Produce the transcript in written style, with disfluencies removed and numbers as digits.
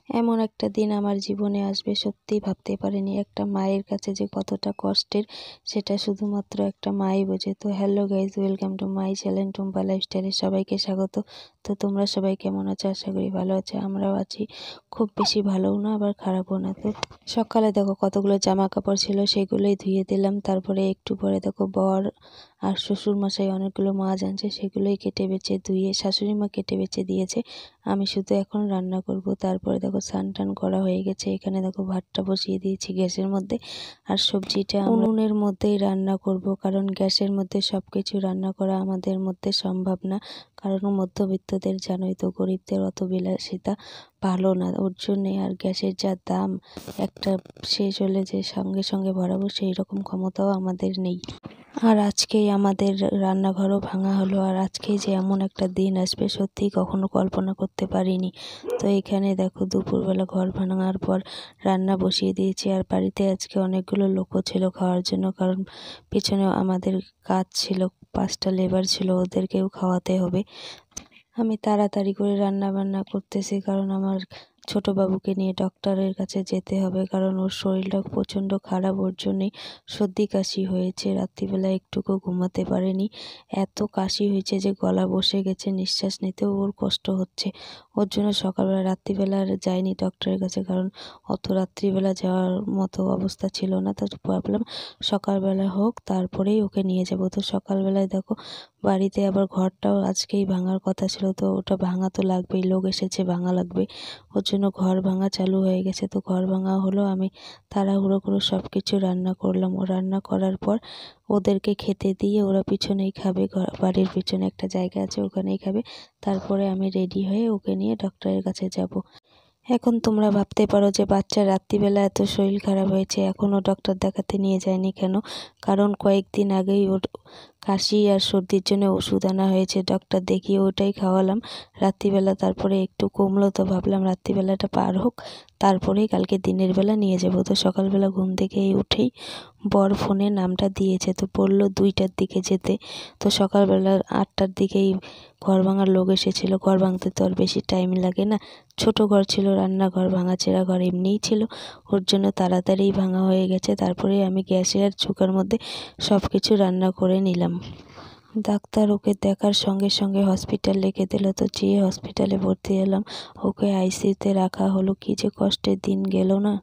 এমন একটা দিন আমার জীবনে আসবে সত্যিই ভাবতে পারিনি। একটা মায়ের কাছে যে কতটা কষ্টের সেটা শুধুমাত্র একটা মাই বোঝে। তো hello guys, welcome to my channel Tumpa লাইফস্টাইলে সবাইকে স্বাগত। তো তোমরা সবাই কেমন আছো? আশা করি ভালো আছো। আমরাও আছি, খুব বেশি ভালোও না আবার খারাপও না। তো সকালে দেখো কতগুলো জামা কাপড় ছিল, সেগুলোই ধুয়ে দিলাম। তারপরে একটু পরে দেখো বর আর শ্বশুর মশাই অনেকগুলো মাছ আনছে, সেগুলোই কেটে বেছে ধুয়ে শাশুড়ি মা কেটে বেছে দিয়েছে। আমি শুধু এখন রান্না করব। তারপরে দেখো স্নান টান করা হয়ে গেছে। এখানে দেখো ভাতটা বসিয়ে দিয়েছি গ্যাসের মধ্যে, আর সবজিটা উনুনের মধ্যেই রান্না করব, কারণ গ্যাসের মধ্যে সব কিছু রান্না করা আমাদের মধ্যে সম্ভব না। কারণ মধ্যবিত্তদের জানোই তো, গরিবদের অত বিলাসিতা ভালো না, ওর জন্যে। আর গ্যাসের যা দাম, একটা শেষ হলে যে সঙ্গে সঙ্গে ভরাবো সেই রকম ক্ষমতাও আমাদের নেই। আর আজকেই আমাদের রান্নাঘরও ভাঙা হলো। আর আজকেই যে এমন একটা দিন আসবে সত্যিই কখনো কল্পনা করতে পারিনি। তো এখানে দেখো দুপুরবেলা ঘর ভাঙার পর রান্না বসিয়ে দিয়েছি। আর বাড়িতে আজকে অনেকগুলো লোকও ছিল খাওয়ার জন্য, কারণ পেছনে আমাদের কাজ ছিল, 5টা লেবার ছিল, ওদেরকেও খাওয়াতে হবে। আমি তাড়াতাড়ি করে রান্না বান্না করতেছি, কারণ আমার ছোট বাবুকে নিয়ে ডক্টরের কাছে যেতে হবে, কারণ ওর শরীরটা প্রচণ্ড খারাপ। ওর জন্যে সর্দি কাশি হয়েছে। রাত্রিবেলা একটুকু ঘুমাতে পারেনি, এত কাশি হয়েছে যে গলা বসে গেছে, নিঃশ্বাস নিতেও ওর কষ্ট হচ্ছে। ওর জন্য সকালবেলা রাত্রিবেলা আর যাইনি ডক্টরের কাছে, কারণ অত রাত্রিবেলা যাওয়ার মতো অবস্থা ছিল না। তো ভাবলাম সকালবেলা হোক, তারপরেই ওকে নিয়ে যাব। তো সকালবেলায় দেখো বাড়িতে আবার ঘরটাও আজকেই ভাঙার কথা ছিল, তো ওটা ভাঙা তো লাগবেই, লোক এসেছে, ভাঙা লাগবে। ওর জন্য ঘর ভাঙা চালু হয়ে গেছে। তো ঘর ভাঙা হলো, আমি তাড়াহুড়ো করে সব কিছু রান্না করলাম। ও রান্না করার পর ওদেরকে খেতে দিয়ে ওরা পিছনেই খাবে, বাড়ির পিছনে একটা জায়গা আছে, ওখানেই খাবে। তারপরে আমি রেডি হয়ে ওকে নিয়ে ডক্টরের কাছে যাব। এখন তোমরা ভাবতে পারো যে বাচ্চার রাত্রিবেলা এত শরীর খারাপ হয়েছে, এখনও ডক্টর দেখাতে নিয়ে যায়নি কেন? কারণ কয়েকদিন আগেই ওর কাশি আর সর্দির জন্য ওষুধ আনা হয়েছে, ডক্টর দেখিয়ে ওটাই খাওয়ালাম রাত্রিবেলা। তারপরে একটু কমলো, তো ভাবলাম রাত্রিবেলাটা পার হোক, তারপরেই কালকে দিনের বেলা নিয়ে যাব। তো সকালবেলা ঘুম থেকে উঠেই বর ফোনে নামটা দিয়েছে, তো বললো 2টার দিকে যেতে। তো সকালবেলা 8টার দিকেই ঘর ভাঙার লোক এসেছিলো। ঘর ভাঙতে তো আর বেশি টাইম লাগে না, ছোট ঘর ছিল, রান্নাঘর, ভাঙাচেরা ঘর এমনিই ছিল, ওর জন্য তাড়াতাড়ি ভাঙা হয়ে গেছে। তারপরে আমি গ্যাসে আর চুলার মধ্যে সব কিছু রান্না করে নিলাম। ডাক্তার ওকে দেখার সঙ্গে সঙ্গে হসপিটাল লিখে দিল। তো যেয়ে হসপিটালে ভর্তি হলাম, ওকে আইসিইউতে রাখা হলো। কী যে কষ্টের দিন গেল না।